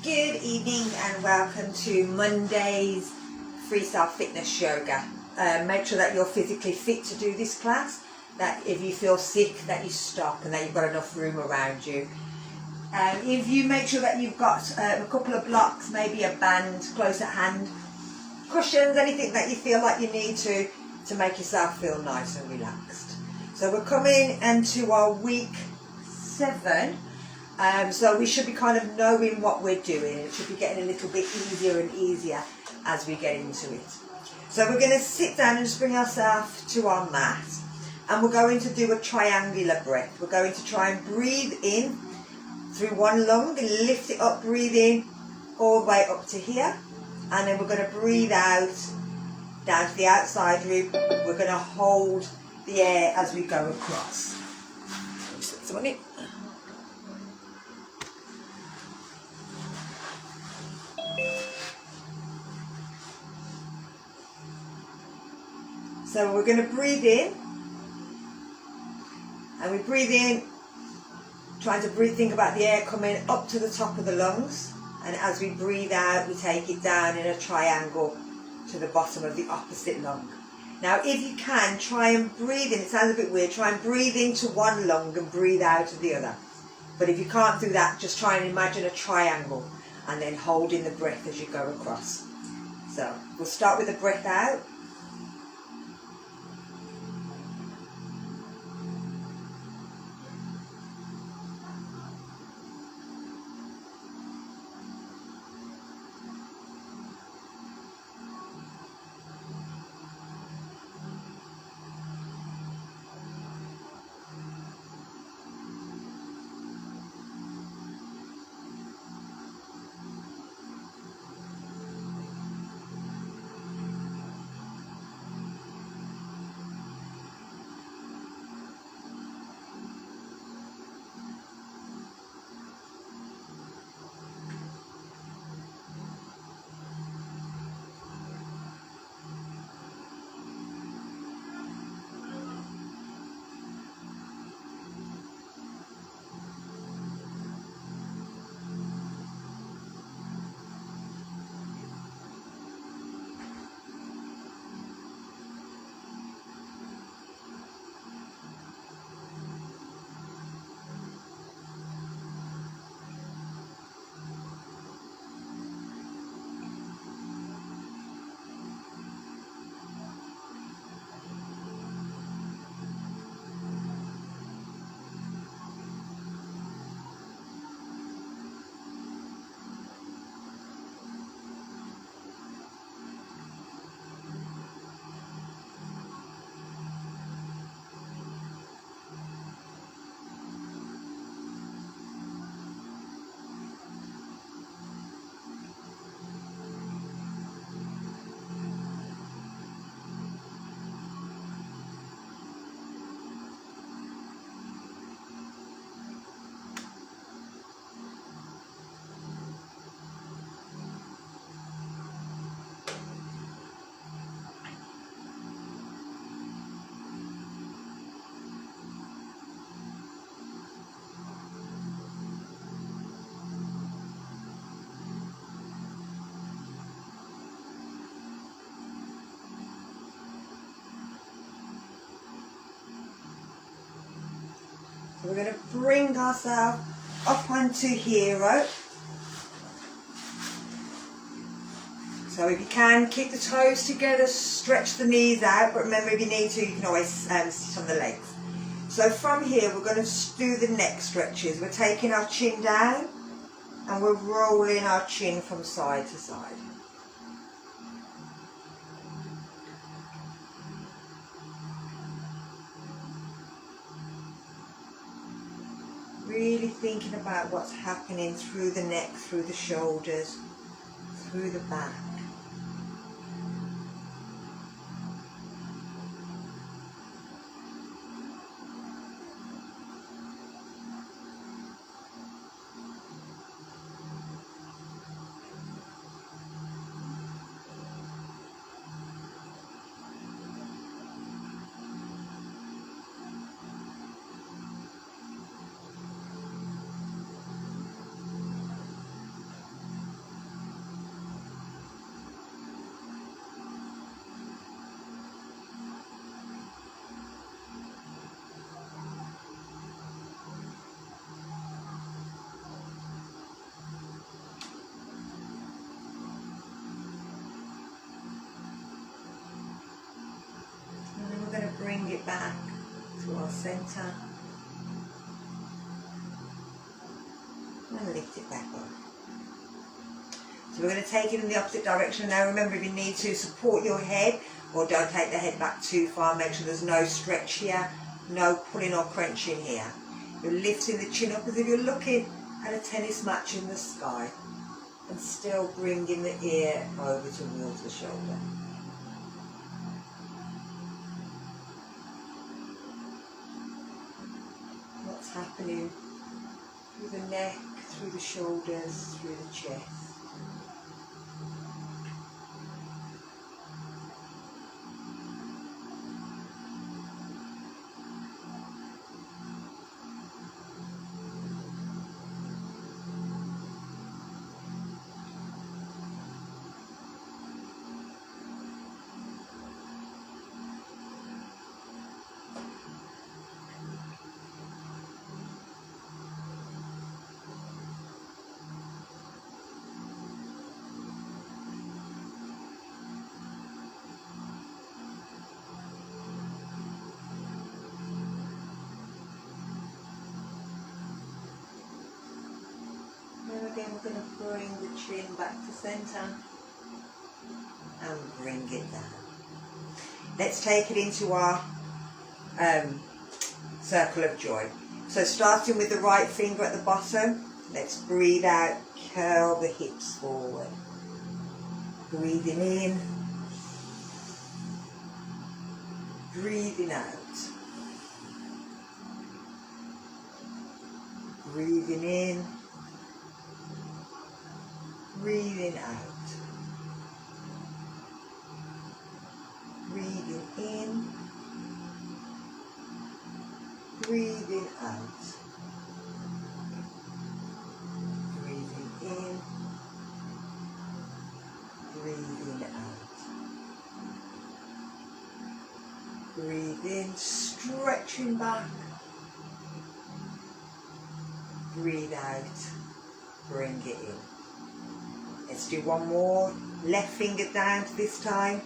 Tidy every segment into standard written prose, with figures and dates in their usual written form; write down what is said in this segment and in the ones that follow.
Good evening and welcome to Monday's Freestyle Fitness Yoga. Make sure that you're physically fit to do this class, that if you feel sick that you stop and that you've got enough room around you. If you make sure that you've got a couple of blocks, maybe a band close at hand, cushions, anything that you feel like you need to make yourself feel nice and relaxed. So we're coming into our week 7. So we should be kind of knowing what we're doing. It should be getting a little bit easier and easier as we get into it. So we're going to sit down and just bring ourselves to our mat, and we're going to do a triangular breath. We're going to try and breathe in through one lung and lift it up, breathe in all the way up to here, and then we're going to breathe out down to the outside rib. We're going to hold the air as we go across. So we're going to breathe in, and we breathe in, trying to think about the air coming up to the top of the lungs, and as we breathe out, we take it down in a triangle to the bottom of the opposite lung. Now, if you can, try and breathe in. It sounds a bit weird. Try and breathe into one lung and breathe out of the other. But if you can't do that, just try and imagine a triangle and then hold in the breath as you go across. So we'll start with the breath out. So we're going to bring ourselves up onto hero. So if you can, keep the toes together, stretch the knees out, but remember if you need to, you can always sit on the legs. So from here, we're going to do the neck stretches. We're taking our chin down and we're rolling our chin from side to side. Really thinking about what's happening through the neck, through the shoulders, through the back. bring it back to our centre. And lift it back up. So we're going to take it in the opposite direction now. Remember, if you need to, support your head, or don't take the head back too far. Make sure there's no stretch here, no pulling or crunching here. You're lifting the chin up as if you're looking at a tennis match in the sky, and still bringing the ear over towards the shoulder. What's happening through the neck, through the shoulders, through the chest. Again, we're going to bring the chin back to centre and bring it down. Let's take it into our circle of joy. So starting with the right finger at the bottom, let's breathe out, curl the hips forward. Breathing in, breathing out. Breathing in, breathing out, breathing in, breathing out, breathing in, breathing out, breathe in, stretching back, breathe out, bring it in. Let's do one more. Left finger down this time.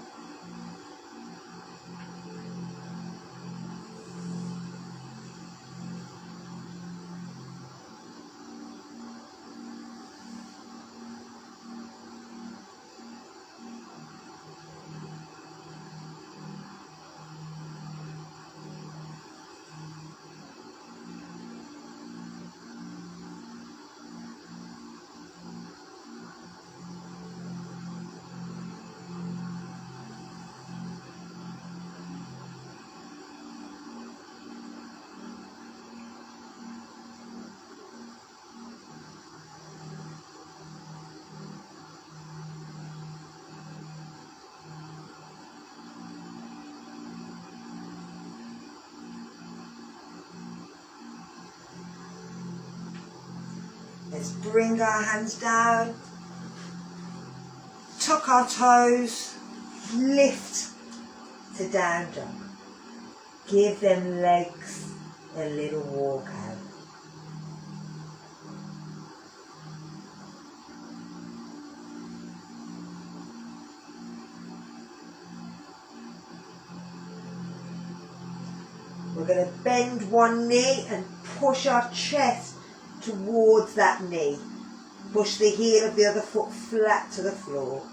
Let's bring our hands down, tuck our toes, lift to down dog. Give them legs a little walk out. We're going to bend one knee and push our chest towards that knee. Push the heel of the other foot flat to the floor.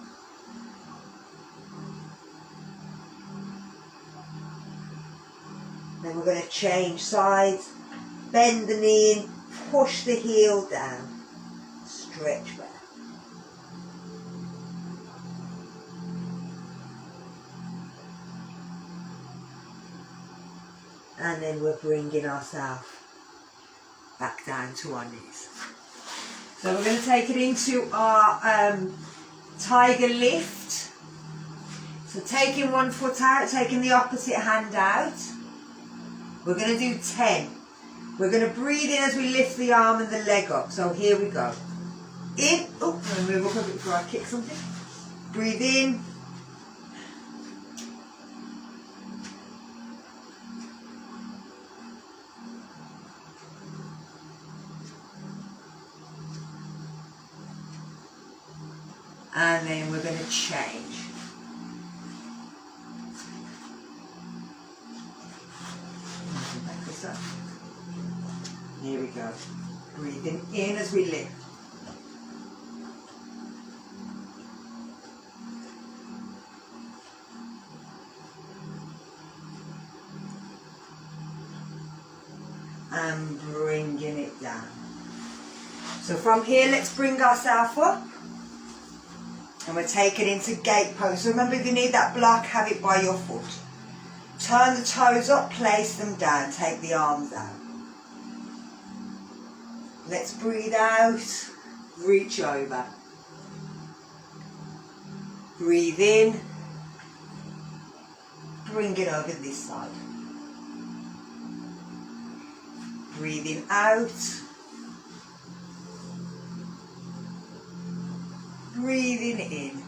Then we're going to change sides. Bend the knee in, push the heel down. Stretch back. And then we're bringing ourselves back down to our knees. So we're going to take it into our tiger lift. So taking one foot out, taking the opposite hand out. We're going to do 10. We're going to breathe in as we lift the arm and the leg up. So here we go. In. Oh, I'm going to move up a bit before I kick something. Breathe in. And then we're going to change. Breathing in as we lift. And bringing it down. So from here, let's bring ourselves up. And we're taking into gate pose. So remember, if you need that block, have it by your foot. Turn the toes up, place them down, take the arms out. Let's breathe out, reach over. Breathe in, bring it over this side. Breathing out, breathing in.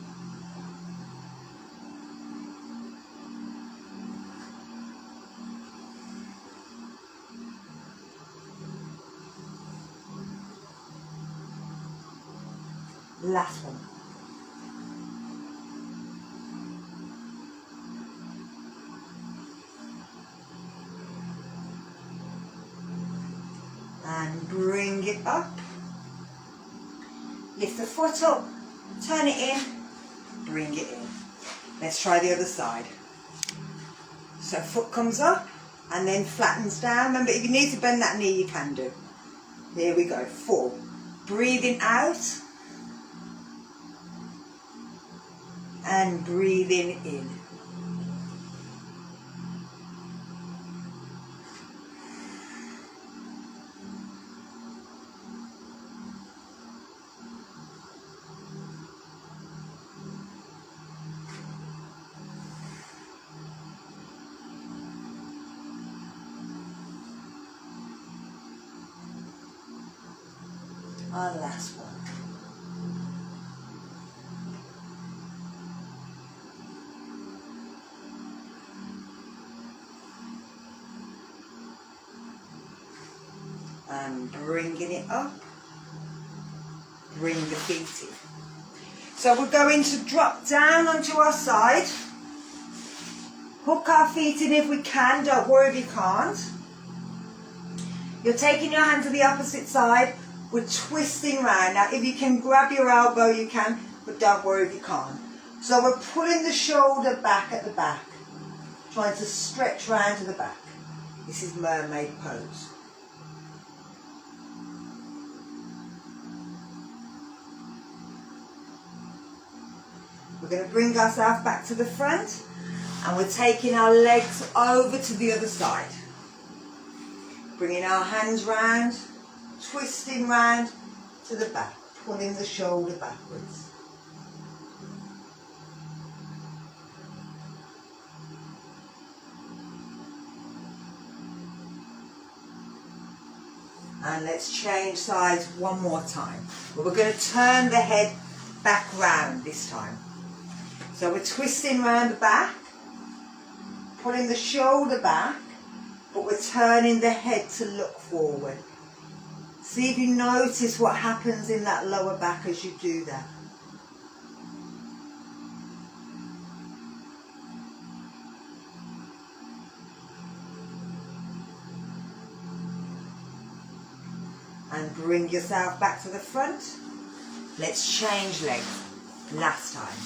Last one. And bring it up. Lift the foot up, turn it in, bring it in. Let's try the other side. So foot comes up and then flattens down. Remember, if you need to bend that knee, you can do. Here we go, 4. Breathing out. And breathing in. Our last one. And bringing it up, bring the feet in. So we're going to drop down onto our side, hook our feet in if we can, don't worry if you can't. You're taking your hand to the opposite side, we're twisting round. Now if you can grab your elbow you can, but don't worry if you can't. So we're pulling the shoulder back at the back, trying to stretch round to the back. This is mermaid pose. We're going to bring ourselves back to the front and we're taking our legs over to the other side. Bringing our hands round, twisting round to the back, pulling the shoulder backwards. And let's change sides one more time. But we're going to turn the head back round this time. So we're twisting round the back, pulling the shoulder back, but we're turning the head to look forward. See if you notice what happens in that lower back as you do that. And bring yourself back to the front. Let's change legs. Last time.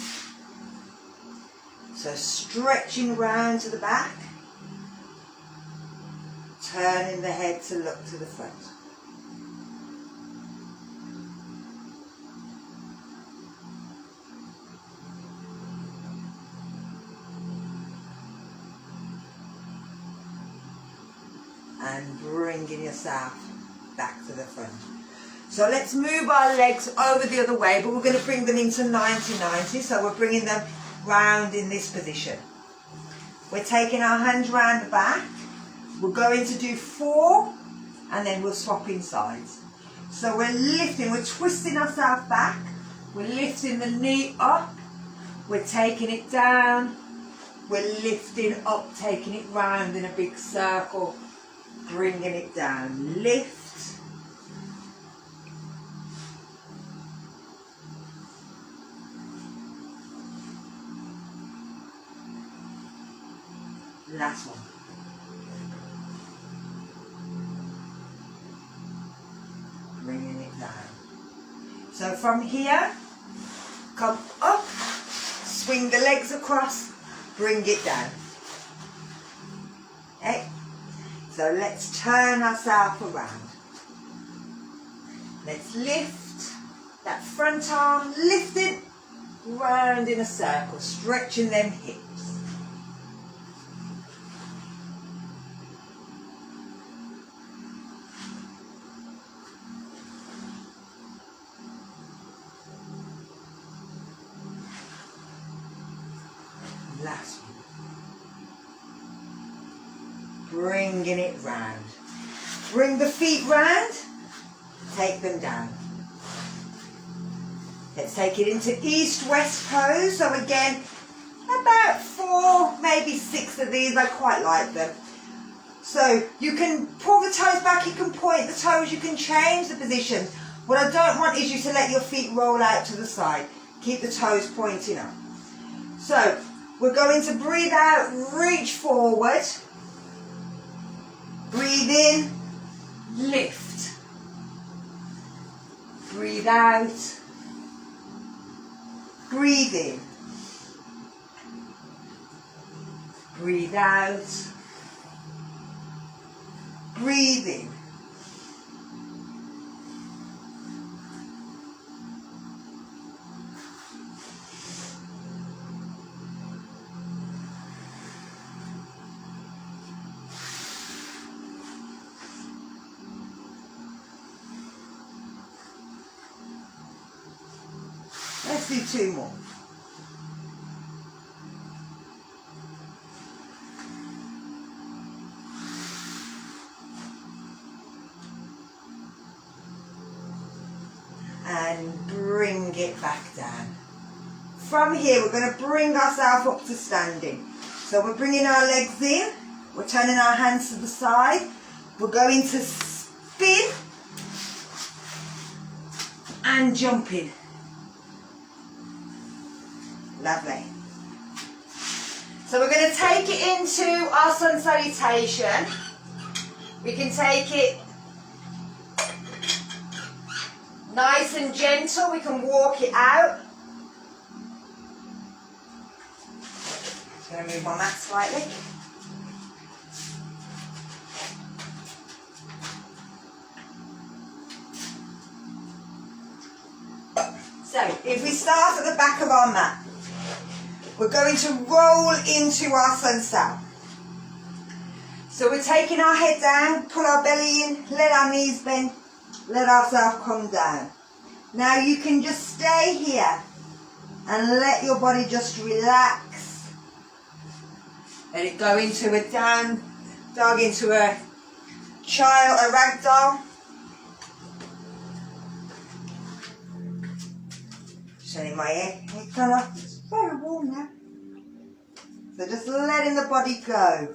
So stretching round to the back, turning the head to look to the front. And bringing yourself back to the front. So let's move our legs over the other way, but we're going to bring them into 90-90. So we're bringing them round in this position. We're taking our hands round the back. We're going to do 4 and then we'll swap in sides. So we're lifting, we're twisting ourselves back. We're lifting the knee up. We're taking it down. We're lifting up, taking it round in a big circle. Bringing it down. Lift. Last one. Bring So from here, come up, swing the legs across, bring it down. Okay? So let's turn ourselves around. Let's lift that front arm, lift it round in a circle, stretching them hips. Last one. Bringing it round. Bring the feet round, take them down. Let's take it into east-west pose. So again, about 4, maybe 6 of these. I quite like them. So you can pull the toes back, you can point the toes, you can change the position. What I don't want is you to let your feet roll out to the side. Keep the toes pointing up. So we're going to breathe out, reach forward. Breathe in, lift. Breathe out. Breathe in. Breathe out. Breathe in. Let's do 2 more. And bring it back down. From here, we're going to bring ourselves up to standing. So we're bringing our legs in. We're turning our hands to the side. We're going to spin and jump in. Lovely. So we're going to take it into our sun salutation. We can take it nice and gentle. We can walk it out. Just going to move my mat slightly. So if we start at the back of our mat, we're going to roll into our sun sal. So we're taking our head down, pull our belly in, let our knees bend, let ourselves come down. Now you can just stay here and let your body just relax. Let it go into a down dog, into a child, a rag doll. Showing my hair colour. It's very warm now. So just letting the body go.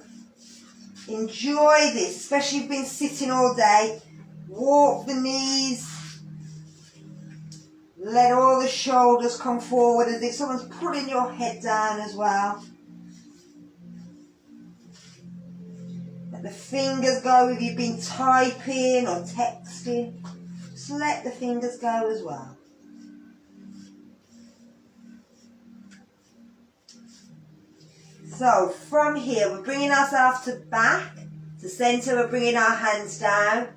Enjoy this, especially if you've been sitting all day. Walk the knees. Let all the shoulders come forward as if someone's pulling your head down as well. Let the fingers go if you've been typing or texting. Just let the fingers go as well. So from here, we're bringing ourselves to back, to centre, we're bringing our hands down.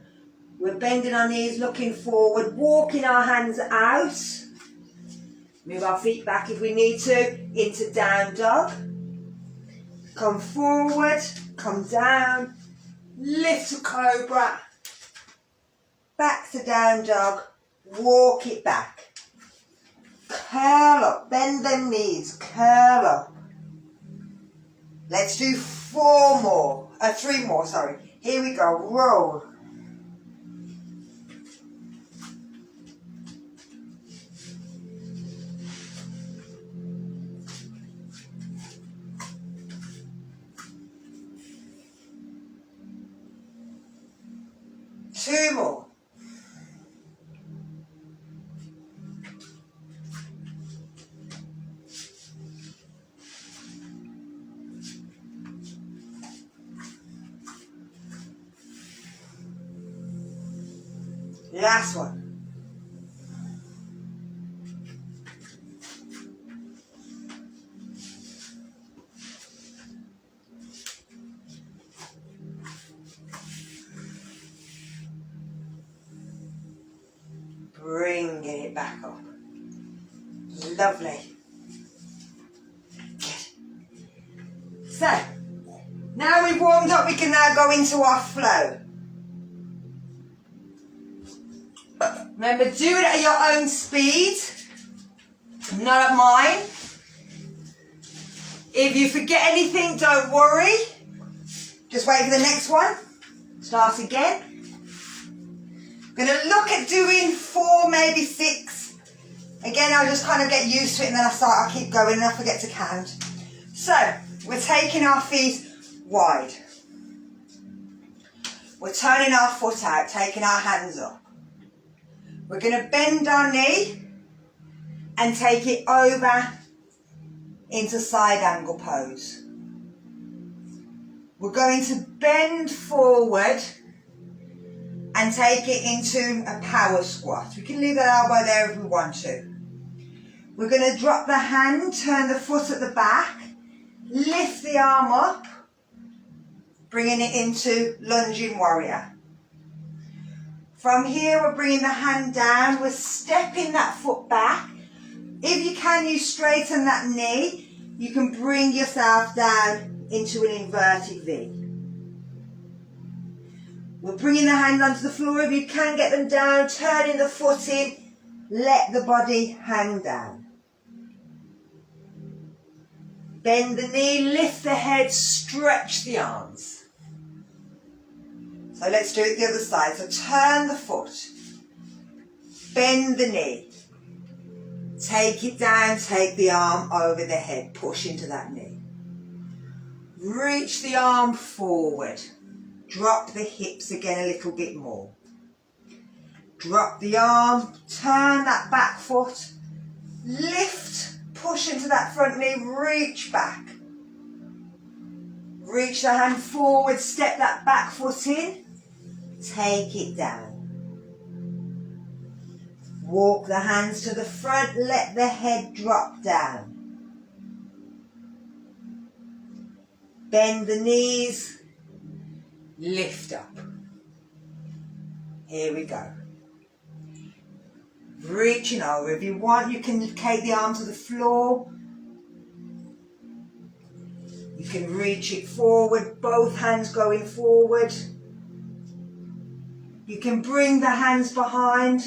We're bending our knees, looking forward, walking our hands out. Move our feet back if we need to, into down dog. Come forward, come down, lift to cobra, back to down dog, walk it back. Curl up, bend them knees, curl up. Let's do 3 more, sorry. Here we go, roll. Two more. Last one. back up. Lovely. Good. So, now we've warmed up, we can now go into our flow. Remember, do it at your own speed, not at mine. If you forget anything, don't worry. Just wait for the next one. Start again. I'm going to look at doing 4, maybe 6. Again, I'll just kind of get used to it and then I'll keep going and I forget to count. So, we're taking our feet wide. We're turning our foot out, taking our hands up. We're going to bend our knee and take it over into side angle pose. We're going to bend forward and take it into a power squat. We can leave that elbow there if we want to. We're going to drop the hand, turn the foot at the back, lift the arm up, bringing it into lunging warrior. From here, we're bringing the hand down, we're stepping that foot back. If you can, you straighten that knee, you can bring yourself down into an inverted V. We're bringing the hand onto the floor. If you can get them down, turning the foot in, let the body hang down. Bend the knee, lift the head, stretch the arms. So let's do it the other side. So turn the foot, bend the knee, take it down, take the arm over the head, push into that knee. Reach the arm forward. Drop the hips again a little bit more. Drop the arm, turn that back foot, lift, push into that front knee, reach back. Reach the hand forward, step that back foot in, take it down. Walk the hands to the front, let the head drop down. Bend the knees, lift up. Here we go. Reaching over. If you want, you can take the arm to the floor. You can reach it forward, both hands going forward. You can bring the hands behind,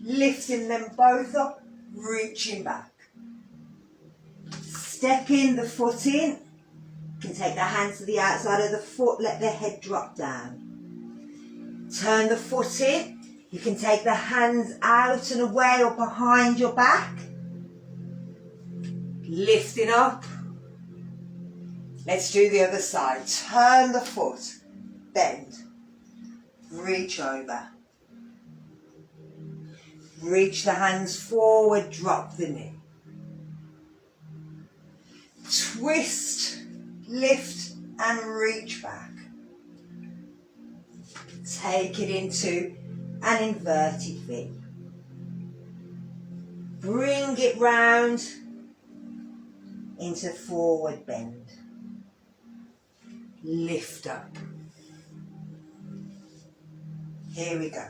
lifting them both up, reaching back. Stepping the foot in. You can take the hands to the outside of the foot, let the head drop down. Turn the foot in. You can take the hands out and away or behind your back. Lifting up. Let's do the other side. Turn the foot, bend, reach over. Reach the hands forward, drop the knee. Twist, lift and reach back. Take it into an inverted V. Bring it round into forward bend. Lift up. Here we go.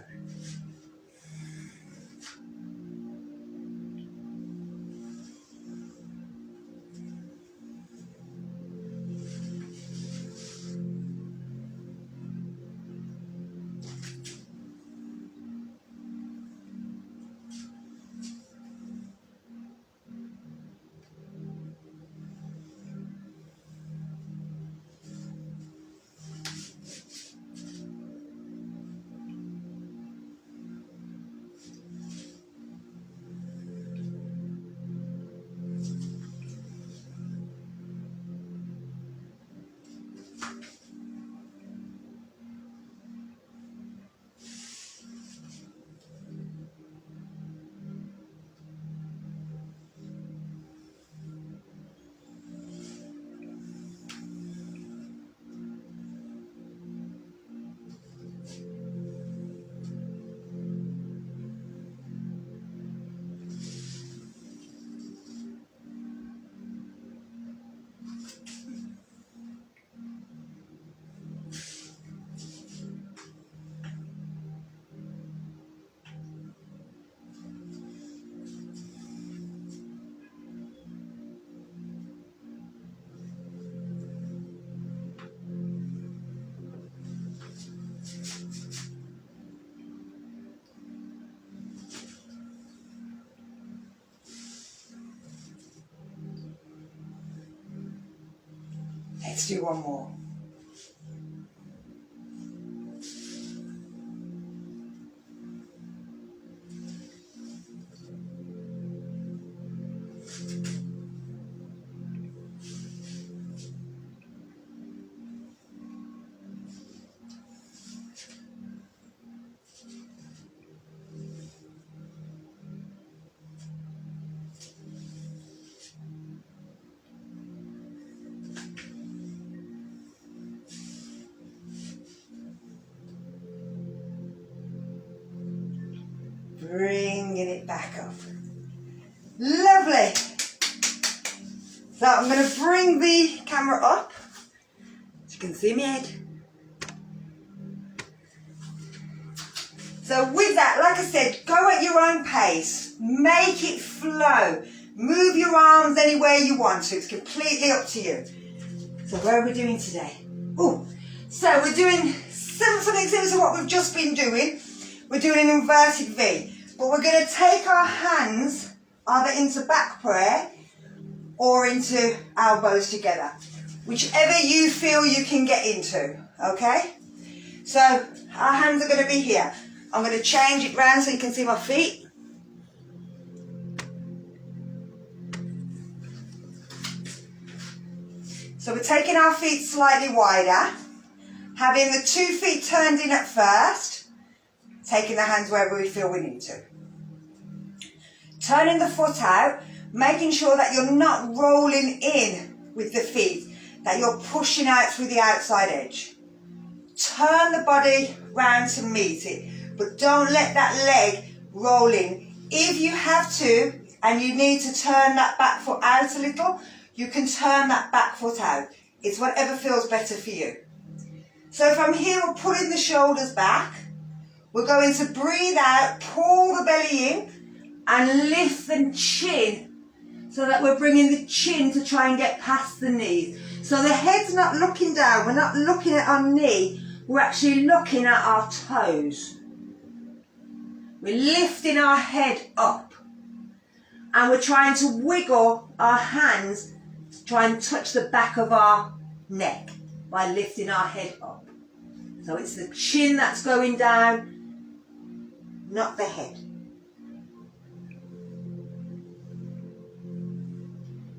Let's do one more. Bringing it back up. Lovely. So I'm going to bring the camera up so you can see my head. So with that, like I said, go at your own pace. Make it flow. Move your arms anywhere you want to. It's completely up to you. So what are we doing today? Oh, so we're doing something similar to what we've just been doing. We're doing an inverted V. But we're going to take our hands either into back prayer or into elbows together. Whichever you feel you can get into, okay? So our hands are going to be here. I'm going to change it round so you can see my feet. So we're taking our feet slightly wider, having the 2 feet turned in at first, taking the hands wherever we feel we need to. Turning the foot out, making sure that you're not rolling in with the feet, that you're pushing out through the outside edge. Turn the body round to meet it, but don't let that leg roll in. If you have to, and you need to turn that back foot out a little, you can turn that back foot out. It's whatever feels better for you. So from here, we're pulling the shoulders back. We're going to breathe out, pull the belly in, and lift the chin so that we're bringing the chin to try and get past the knees. So the head's not looking down, we're not looking at our knee, we're actually looking at our toes. We're lifting our head up and we're trying to wiggle our hands to try and touch the back of our neck by lifting our head up. So it's the chin that's going down, not the head.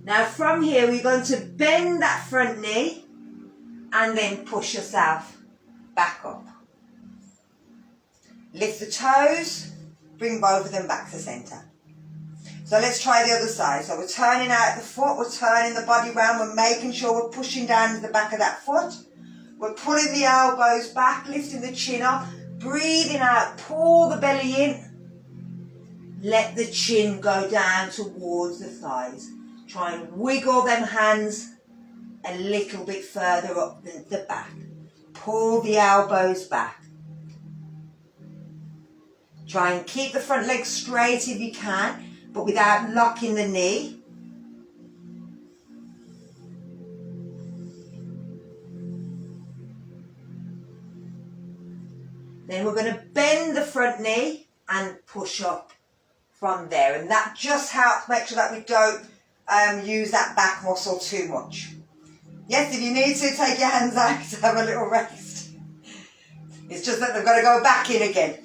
Now from here we're going to bend that front knee and then push yourself back up. Lift the toes, bring both of them back to centre. So let's try the other side. So we're turning out the foot, we're turning the body round, we're making sure we're pushing down to the back of that foot. We're pulling the elbows back, lifting the chin up, breathing out, pull the belly in. Let the chin go down towards the thighs. Try and wiggle them hands a little bit further up the back. Pull the elbows back. Try and keep the front leg straight if you can, but without locking the knee. Then we're going to bend the front knee and push up from there. And that just helps make sure that we don't use that back muscle too much. Yes, if you need to, take your hands out to have a little rest. It's just that they've got to go back in again.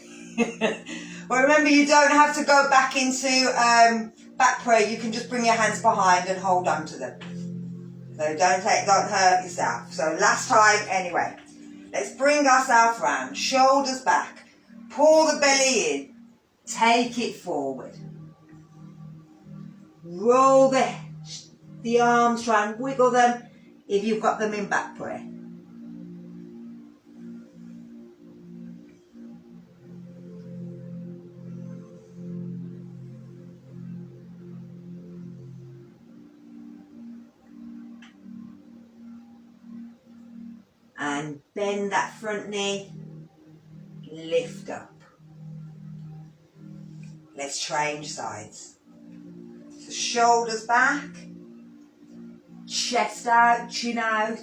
Well, remember, you don't have to go back into back prayer. You can just bring your hands behind and hold on to them. So don't hurt yourself. So last time, anyway. Let's bring ourselves round. Shoulders back. Pull the belly in. Take it forward. Roll the arms, try and wiggle them if you've got them in back prayer. And bend that front knee, lift up. Let's change sides. So shoulders back, chest out, chin out.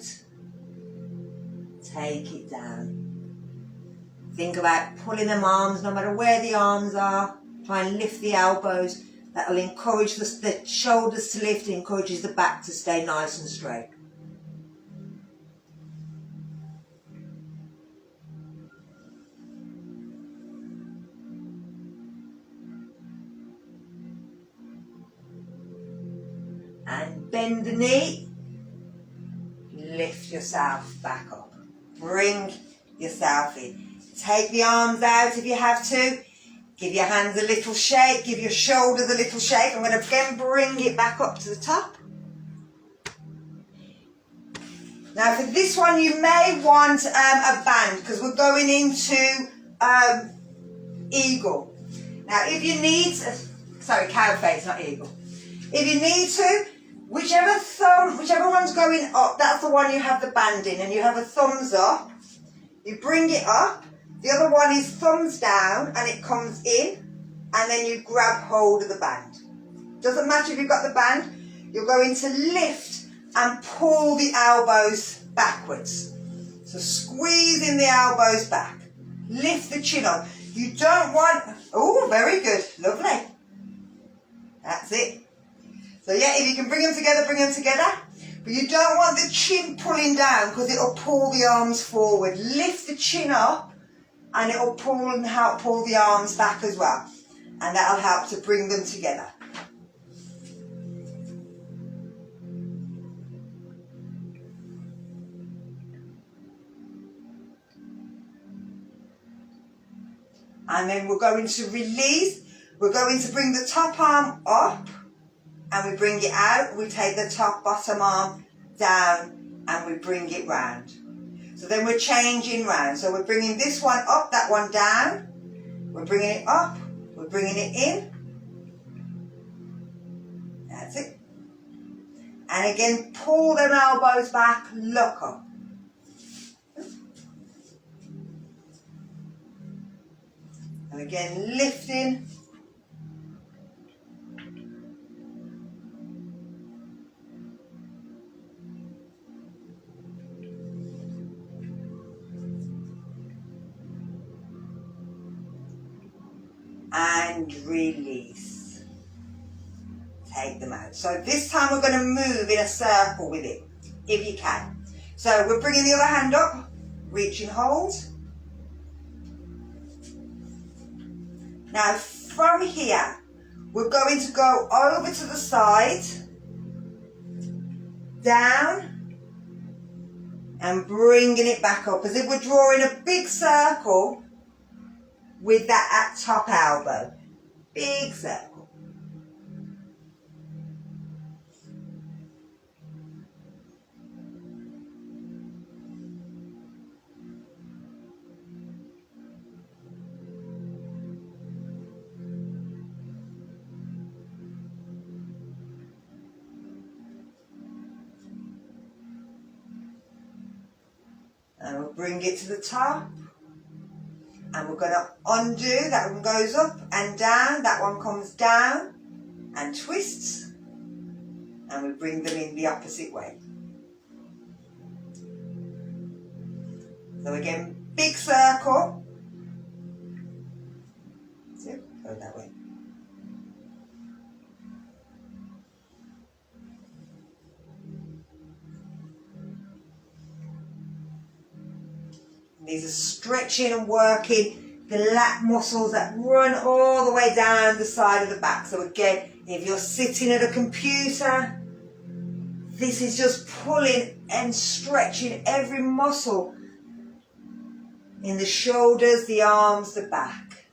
Take it down. Think about pulling them arms, no matter where the arms are. Try and lift the elbows. That will encourage the shoulders to lift, it encourages the back to stay nice and straight. and bend the knee. Lift yourself back up. Bring yourself in. Take the arms out if you have to. Give your hands a little shake. Give your shoulders a little shake. I'm going to again bring it back up to the top. Now for this one you may want a band because we're going into eagle. Now if you need, sorry, cow face, not eagle. If you need to, whichever one's going up, that's the one you have the band in, and you have a thumbs up. You bring it up. The other one is thumbs down and it comes in, and then you grab hold of the band. Doesn't matter if you've got the band, you're going to lift and pull the elbows backwards. So squeeze in the elbows back. Lift the chin up. You don't want, oh, very good, lovely. That's it. So yeah, if you can bring them together, bring them together. But you don't want the chin pulling down because it'll pull the arms forward. Lift the chin up and it'll pull and help pull the arms back as well. And that'll help to bring them together. And then we're going to release. We're going to bring the top arm up and we bring it out. We take the top bottom arm down and we bring it round. So then we're changing round. So we're bringing this one up, that one down. We're bringing it up. We're bringing it in. That's it. And again, pull them elbows back, look up. And again, lifting. And release. Take them out. So this time we're going to move in a circle with it, if you can. So we're bringing the other hand up, reaching hold. Now from here, we're going to go over to the side, down, and bringing it back up as if we're drawing a big circle with that at top elbow. Big circle. And we'll bring it to the top. And we're going to undo. That one goes up and down. That one comes down and twists. And we bring them in the opposite way. So again, big circle. So go that way. These are stretching and working the lat muscles that run all the way down the side of the back. So again, if you're sitting at a computer, this is just pulling and stretching every muscle in the shoulders, the arms, the back.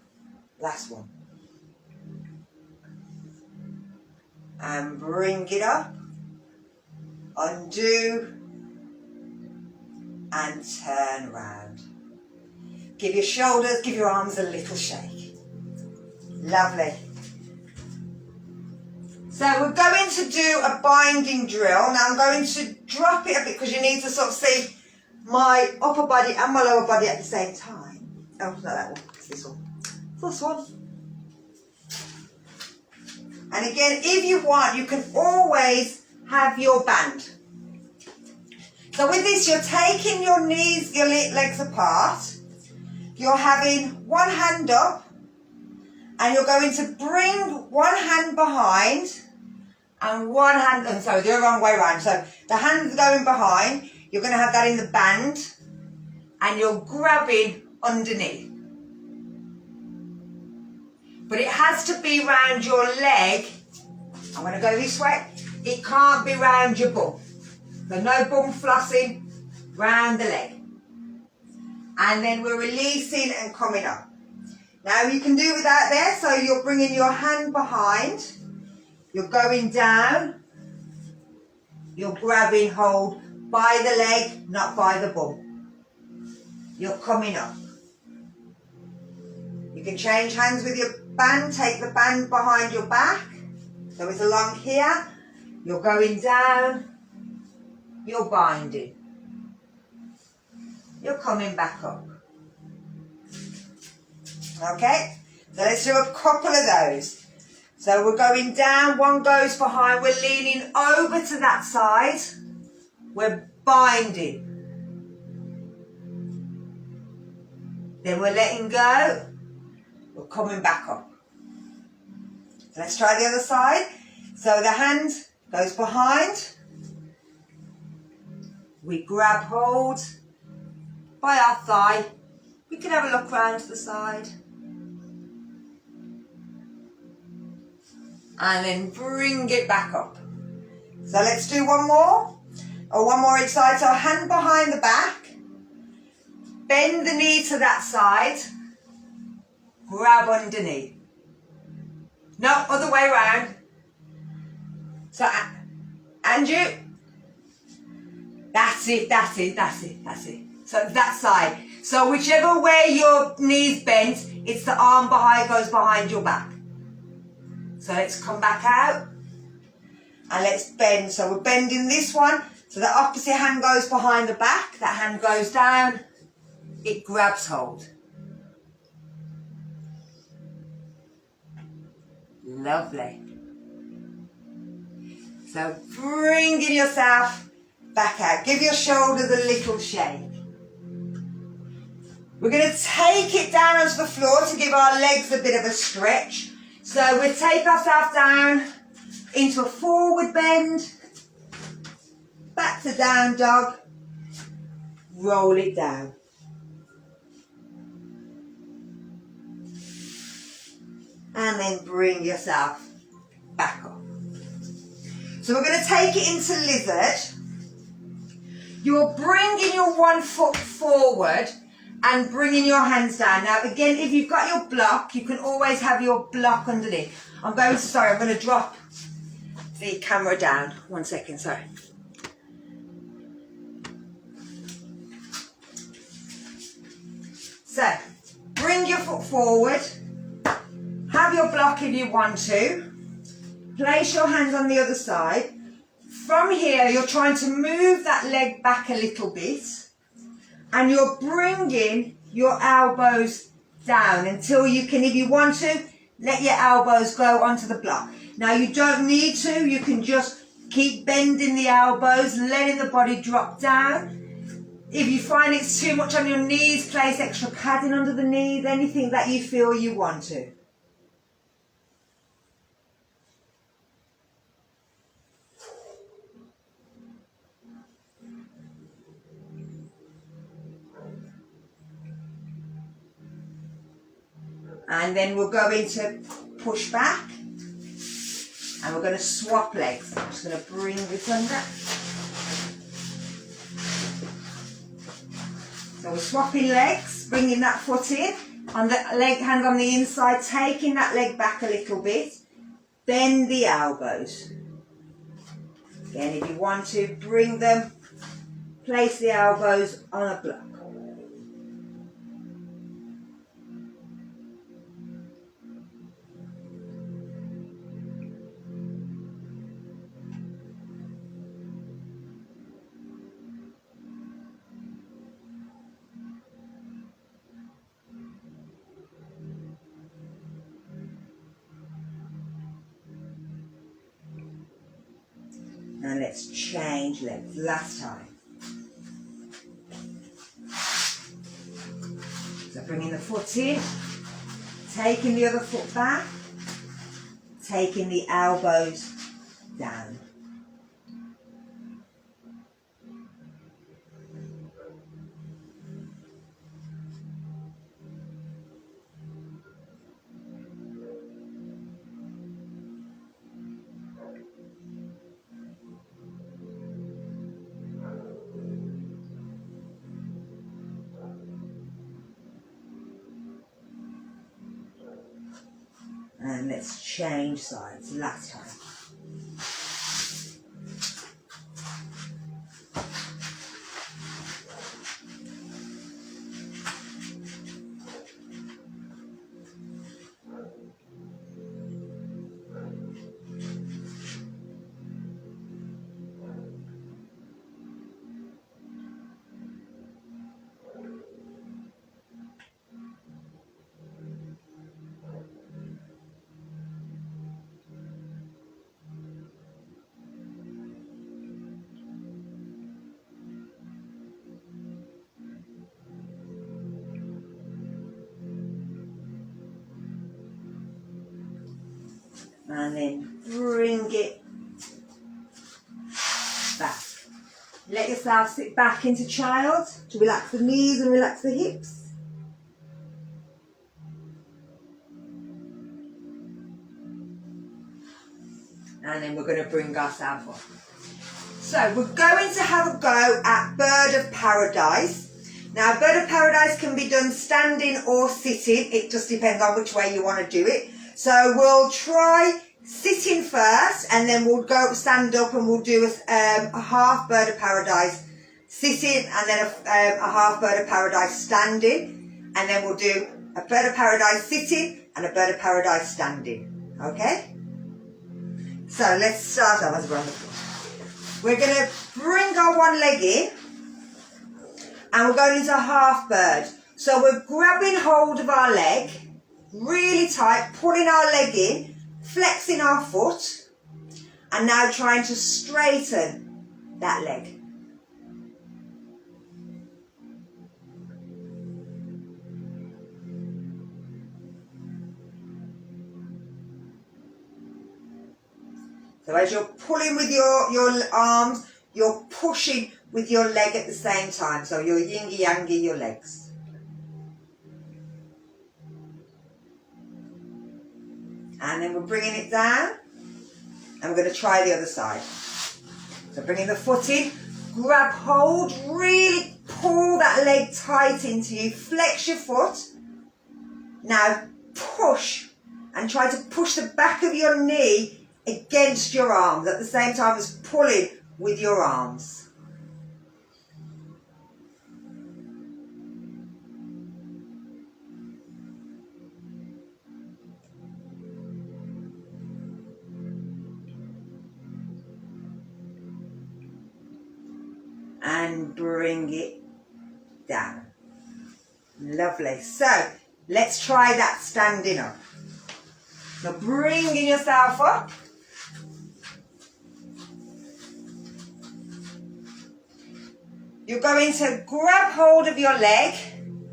Last one. And bring it up. Undo. And turn round. Give your shoulders, give your arms a little shake. Lovely. So we're going to do a binding drill. Now I'm going to drop it a bit because you need to sort of see my upper body and my lower body at the same time. Oh, not that one, it's this one. It's this one. And again, if you want, you can always have your band. So with this, you're taking your knees, your legs apart. You're having one hand up. And you're going to bring one hand behind. And one hand, I'm sorry, the wrong way around. So the hand's going behind. You're going to have that in the band. And you're grabbing underneath. But it has to be round your leg. I'm going to go this way. It can't be round your bum. So no bum flossing, round the leg. And then we're releasing and coming up. Now you can do without there, so you're bringing your hand behind, you're going down, you're grabbing hold by the leg, not by the bum. You're coming up. You can change hands with your band, take the band behind your back, so it's along here, you're going down, you're binding, you're coming back up. Okay, so let's do a couple of those. So we're going down, one goes behind, we're leaning over to that side, we're binding. Then we're letting go, we're coming back up. So let's try the other side. So the hand goes behind, we grab hold by our thigh, we can have a look round to the side. And then bring it back up. So let's do one more, or one more each side. So hand behind the back, bend the knee to that side, grab underneath. No, other way around. So, Andrew, that's it. So that side. So whichever way your knee's bent, it's the arm behind goes behind your back. So let's come back out and let's bend. So we're bending this one. So the opposite hand goes behind the back. That hand goes down. It grabs hold. Lovely. So bringing yourself back out. Give your shoulders a little shake. We're going to take it down onto the floor to give our legs a bit of a stretch. So we'll take ourselves down into a forward bend, back to down dog, roll it down. And then bring yourself back up. So we're going to take it into lizard. You're bringing your one foot forward and bringing your hands down. Now again, if you've got your block, you can always have your block underneath. I'm going to drop the camera down. 1 second, sorry. So, bring your foot forward. Have your block if you want to. Place your hands on the other side. From here, you're trying to move that leg back a little bit. And you're bringing your elbows down until you can, if you want to, let your elbows go onto the block. Now you don't need to, you can just keep bending the elbows, letting the body drop down. If you find it's too much on your knees, place extra padding under the knees, anything that you feel you want to. And then we're going to push back and we're going to swap legs. I'm just going to bring this under. So we're swapping legs, bringing that foot in, on the leg, hand on the inside, taking that leg back a little bit. Bend the elbows. Again, if you want to, bring them, place the elbows on a block. And let's change legs. Last time. So bringing the foot in, taking the other foot back, taking the elbows down. And let's change sides last time. And then bring it back. Let yourself sit back into child to relax the knees and relax the hips. And then we're going to bring ourselves up. So we're going to have a go at Bird of Paradise. Now, Bird of Paradise can be done standing or sitting. It just depends on which way you want to do it. So we'll try sitting first, and then we'll go stand up and we'll do a half Bird of Paradise sitting, and then a half Bird of Paradise standing, and then we'll do a Bird of Paradise sitting and a Bird of Paradise standing. Okay? So let's start off as we're on the floor. We're going to bring our one leg in, and we're going into a half bird. So we're grabbing hold of our leg really tight, pulling our leg in, flexing our foot, and now trying to straighten that leg. So as you're pulling with your arms, you're pushing with your leg at the same time. So you're yin-yangy your legs. And then we're bringing it down, and we're going to try the other side. So bringing the foot in, grab hold, really pull that leg tight into you, flex your foot. Now push, and try to push the back of your knee against your arms at the same time as pulling with your arms. And bring it down. Lovely. So let's try that standing up. So bringing yourself up. You're going to grab hold of your leg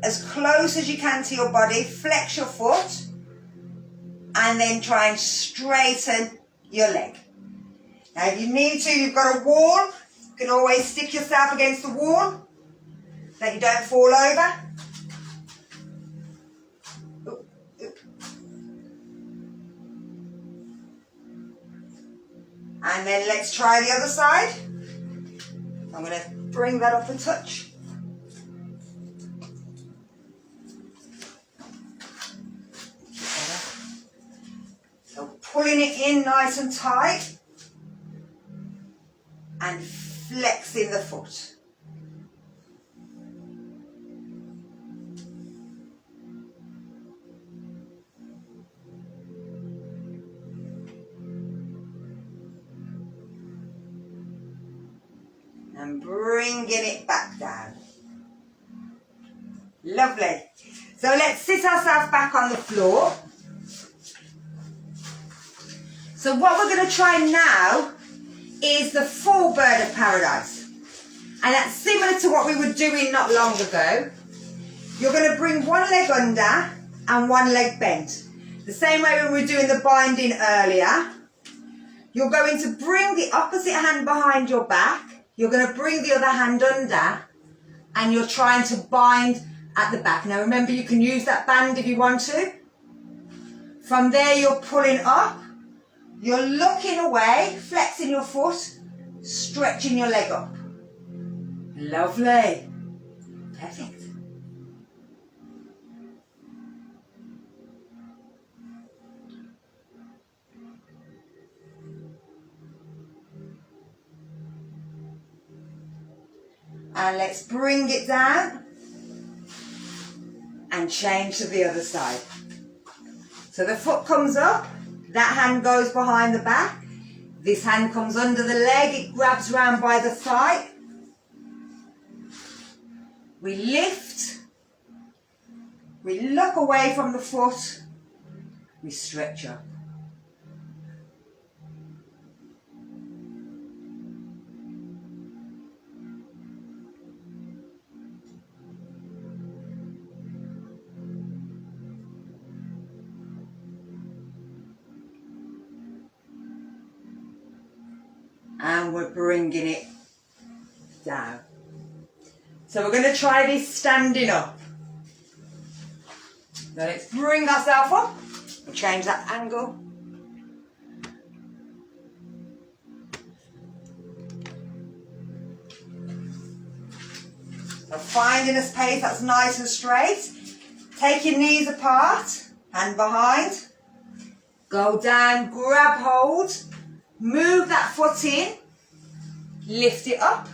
as close as you can to your body, flex your foot, and then try and straighten your leg. Now if you need to, you've got a wall. You can always stick yourself against the wall so that you don't fall over. And then let's try the other side. I'm going to bring that up a touch. So pulling it in nice and tight and flexing the foot. And bringing it back down. Lovely. So let's sit ourselves back on the floor. So what we're going to try now is the full Bird of Paradise. And that's similar to what we were doing not long ago. You're going to bring one leg under and one leg bent. The same way we were doing the binding earlier. You're going to bring the opposite hand behind your back. You're going to bring the other hand under, and you're trying to bind at the back. Now remember, you can use that band if you want to. From there you're pulling up, you're looking away, flexing your foot, stretching your leg up. Lovely. Perfect. And let's bring it down and change to the other side. So the foot comes up, that hand goes behind the back, this hand comes under the leg, it grabs round by the thigh. We lift, we look away from the foot, we stretch up. And we're bringing it down. So we're going to try this standing up. Now let's bring ourselves up and change that angle. So finding a space that's nice and straight. Take your knees apart, hand behind. Go down, grab hold. Move that foot in, lift it up,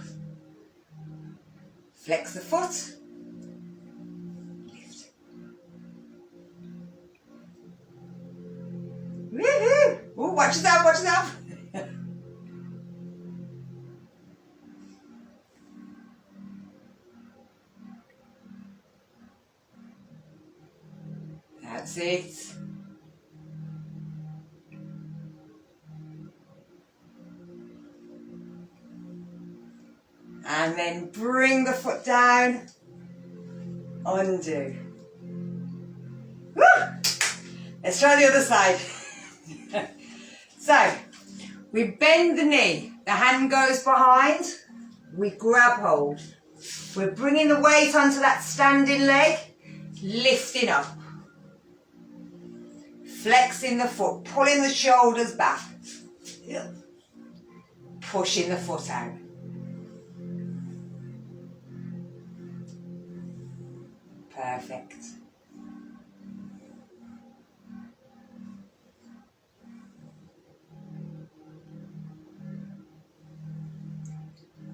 flex the foot, lift. Woohoo! Ooh, watch yourself, watch yourself. That's it. And then bring the foot down, undo. Woo! Let's try the other side. So, we bend the knee, the hand goes behind, we grab hold. We're bringing the weight onto that standing leg, lifting up. Flexing the foot, pulling the shoulders back. Pushing the foot out. Perfect.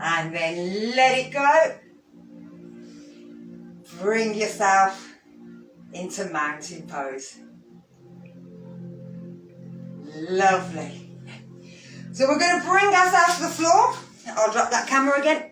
And then let it go. Bring yourself into mountain pose. Lovely. So we're going to bring ourselves to the floor. I'll drop that camera again.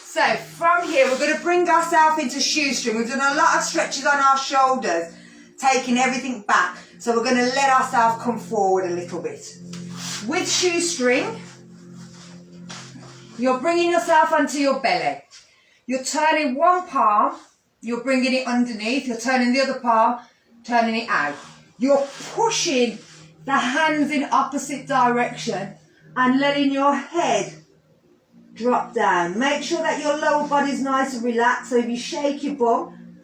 So from here we're going to bring ourselves into shoestring. We've done a lot of stretches on our shoulders, taking everything back. So we're going to let ourselves come forward a little bit. With shoestring, you're bringing yourself onto your belly. You're turning one palm, you're bringing it underneath. You're turning the other palm, turning it out. You're pushing the hands in opposite direction and letting your head drop down. Make sure that your lower body is nice and relaxed. So if you shake your bum,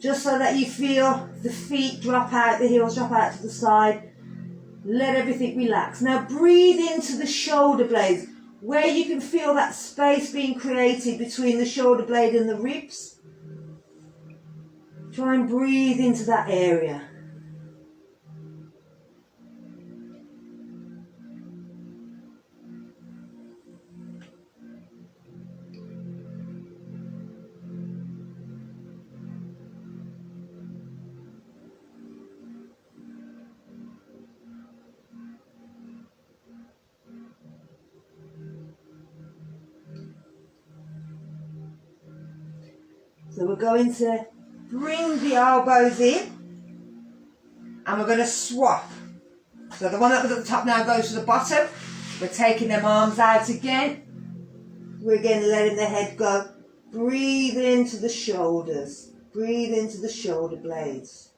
just so that you feel the feet drop out, the heels drop out to the side. Let everything relax. Now breathe into the shoulder blades, where you can feel that space being created between the shoulder blade and the ribs. Try and breathe into that area. So we're going to bring the elbows in and we're going to swap. So the one that was at the top now goes to the bottom. We're taking them arms out again. We're again letting the head go. Breathe into the shoulders. Breathe into the shoulder blades.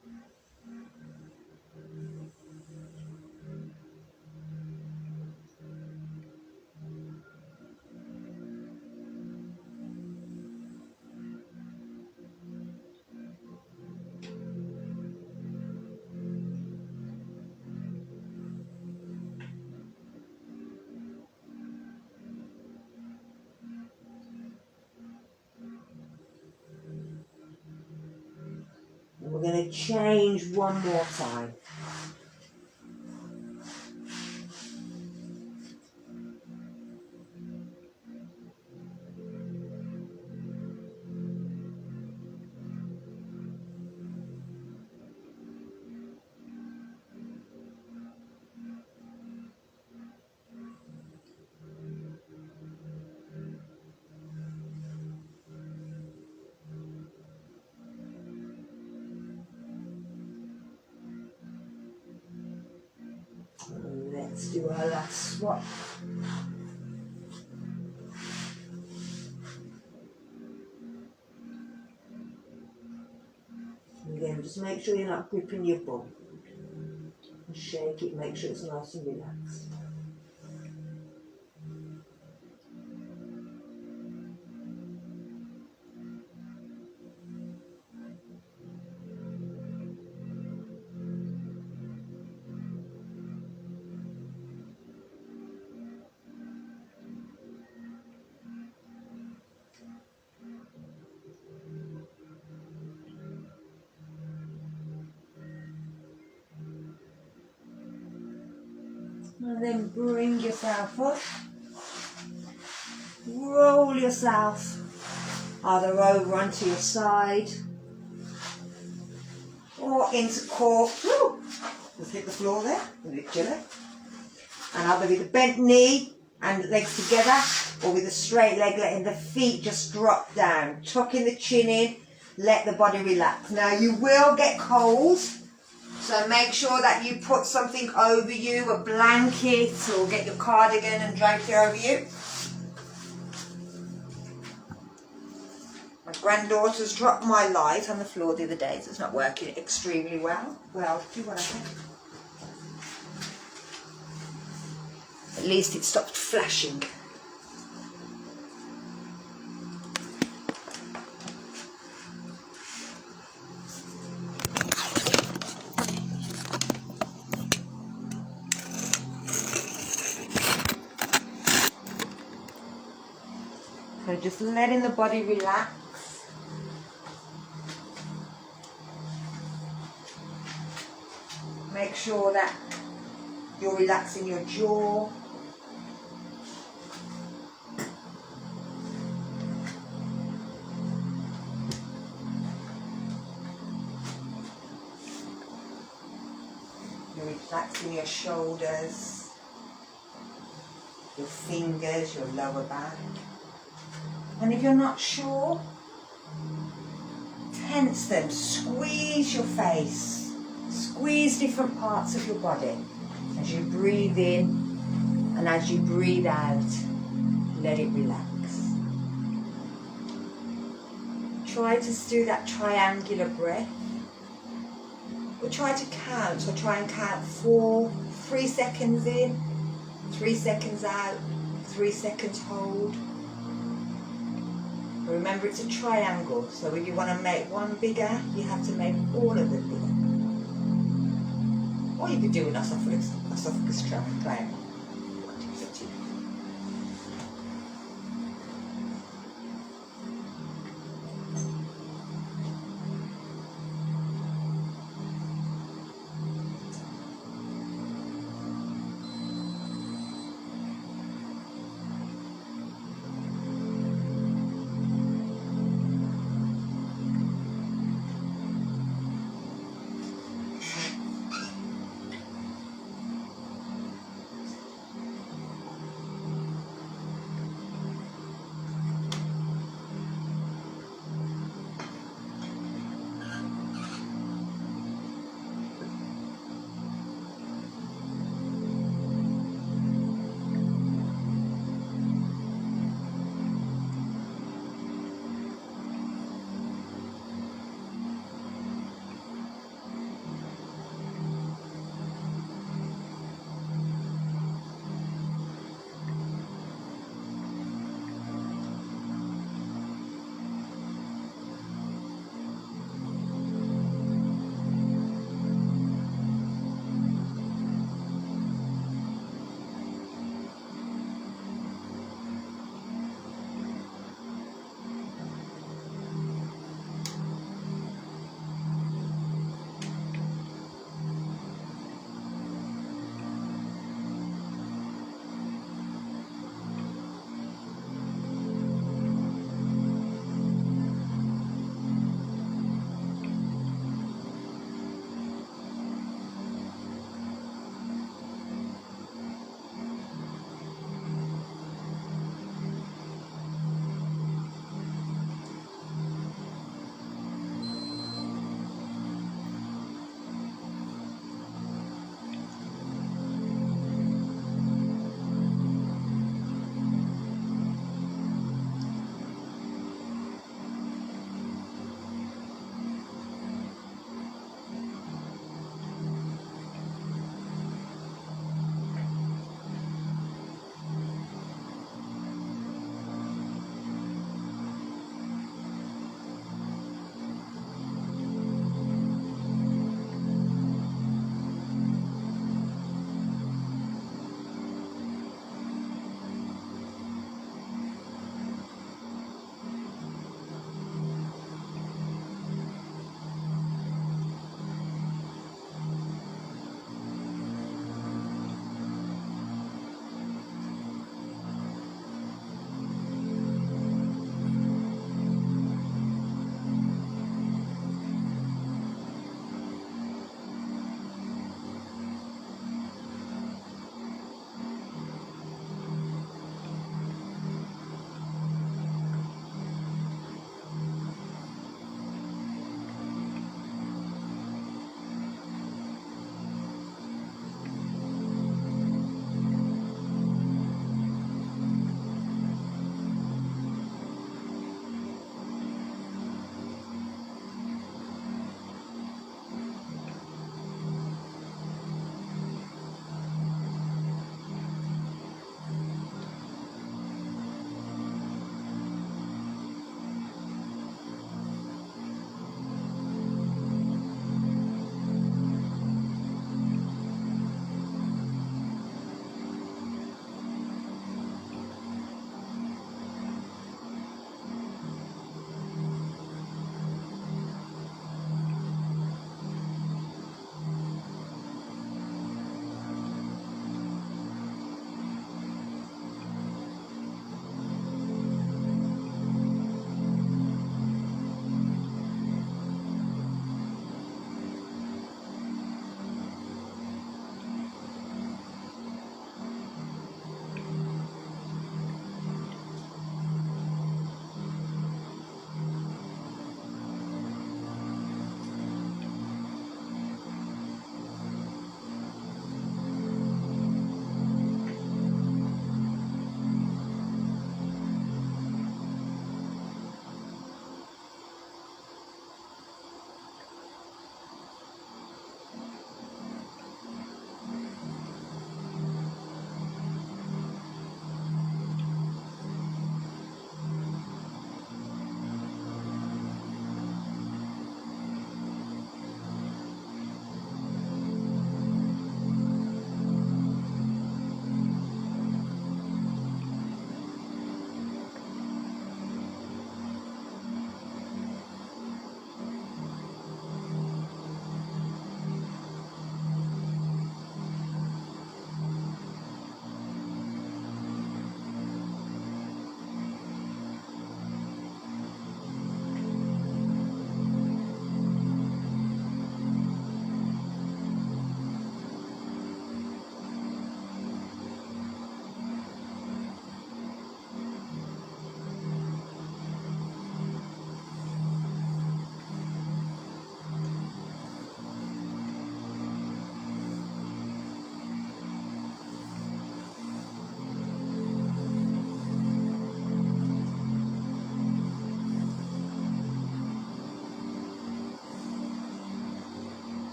We're going to change one more time. Let's do our last swap. Again, just make sure you're not gripping your bum. And shake it, make sure it's nice and relaxed. And then bring yourself up, roll yourself either over onto your side or into core. Woo! Just hit the floor there, a bit chilly. And either with a bent knee and legs together or with a straight leg, letting the feet just drop down, tucking the chin in, let the body relax. Now you will get cold. So make sure that you put something over you, a blanket, or get your cardigan and drape it over you. My granddaughter's dropped my light on the floor the other day, so it's not working extremely well. Well, do what I can. At least it stopped flashing. So just letting the body relax. Make sure that you're relaxing your jaw. You're relaxing your shoulders, your fingers, your lower back. And if you're not sure, tense them, squeeze your face, squeeze different parts of your body. As you breathe in and as you breathe out, let it relax. Try to do that triangular breath. Or try to count, or try and count 3 seconds in, 3 seconds out, 3 seconds hold. Remember, it's a triangle, so if you want to make one bigger, you have to make all of them bigger. Or you could do an esophagus triangle.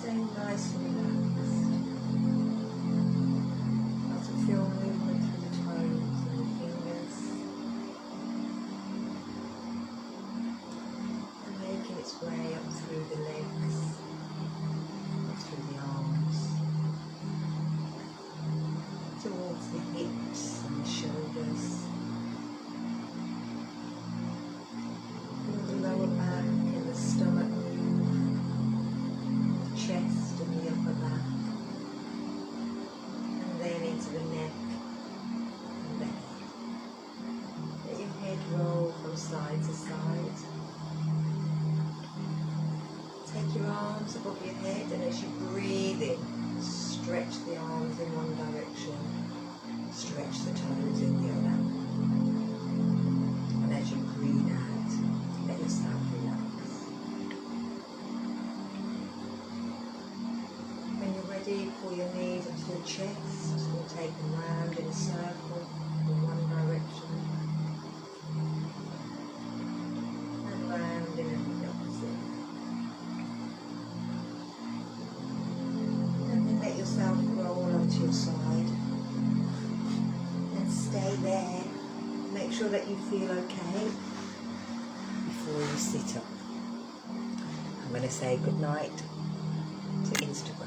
stay nice and relaxed. Start to feel movement through the toes and the fingers, and making its way up through the legs, up through the arms, towards the hips and the shoulders. Feel the lower back and the stomach move, the chest and the upper back, and then into the neck and the head. Let your head roll from side to side. Take your arms above your head, and as you breathe in, stretch the arms in one direction, stretch the toes in the other. And as you breathe out, let yourself relax. When you're ready, pull your knees up to your chest and take them round in a circle in one direction and round in the opposite. And then let yourself roll onto your side and stay there. Make sure that you feel okay before you sit up. I'm going to say good night to Instagram.